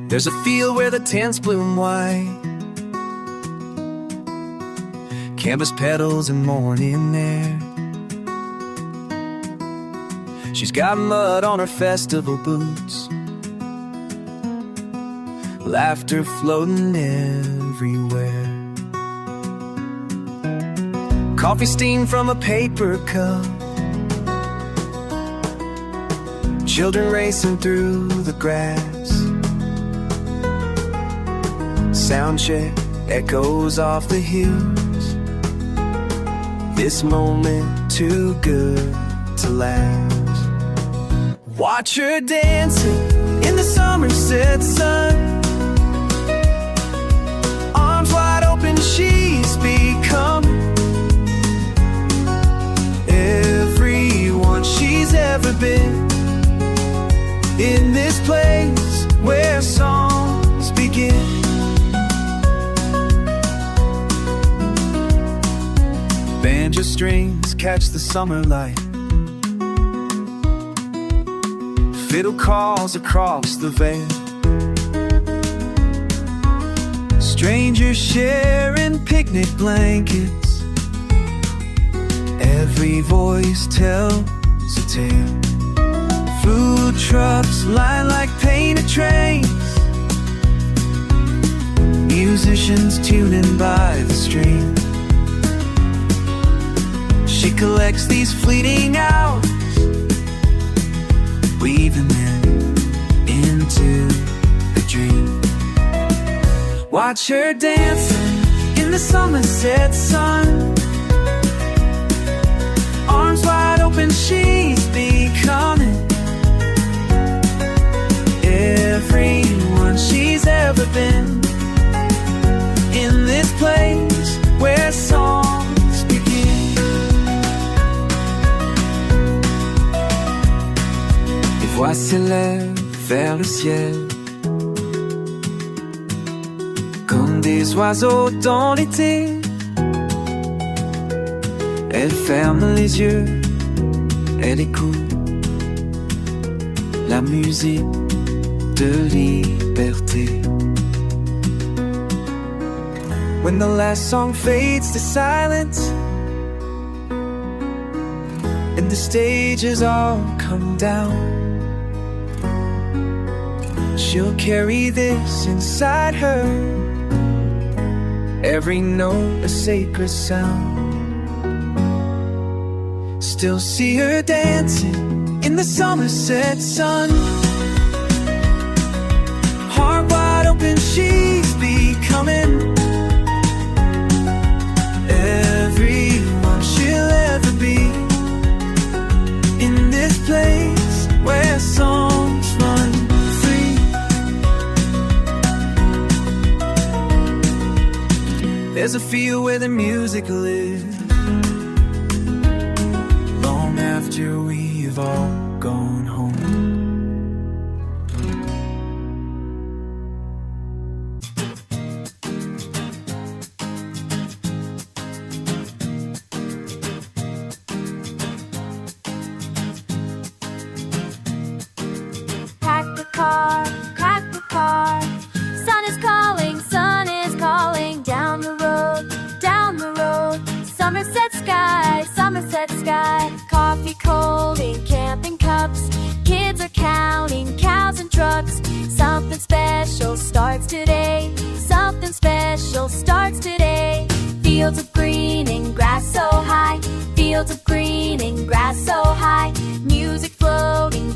There's a field where the tents bloom white, canvas petals and morning air. She's got mud on her festival boots, laughter floating everywhere. Coffee steam from a paper cup, children racing through the grass. Sound check echoes off the hills, this moment too good to last. Watch her dancing in the Somerset sun, arms wide open she's becoming. Everyone she's ever been, in this place where songs begin. Banjo strings catch the summer light, fiddle calls across the vale. Strangers sharing picnic blankets, every voice tells a tale. Food trucks line like painted trains, musicians tuning by the stream. She collects these fleeting hours, weaving them into a dream. Watch her dancing in the Somerset sun, arms wide open she's becoming. Everyone she's ever been, in this place where songs begin. Les voix s'élèvent vers le ciel, comme des oiseaux dans l'été. Elle ferme les yeux, elle écoute la musique de liberté. When the last song fades to silence and the stages all come down, she'll carry this inside her, every note a sacred sound. Still see her dancing in the Somerset sun, heart wide open she's becoming. Everyone she'll ever be, in this place where songs run free. There's a field where the music lives, long after we've all gone home. Crack the car, sun is calling, down the road, Somerset sky, coffee cold in camping cups, kids are counting cows and trucks. Something special starts today, fields of green and grass so high, music floating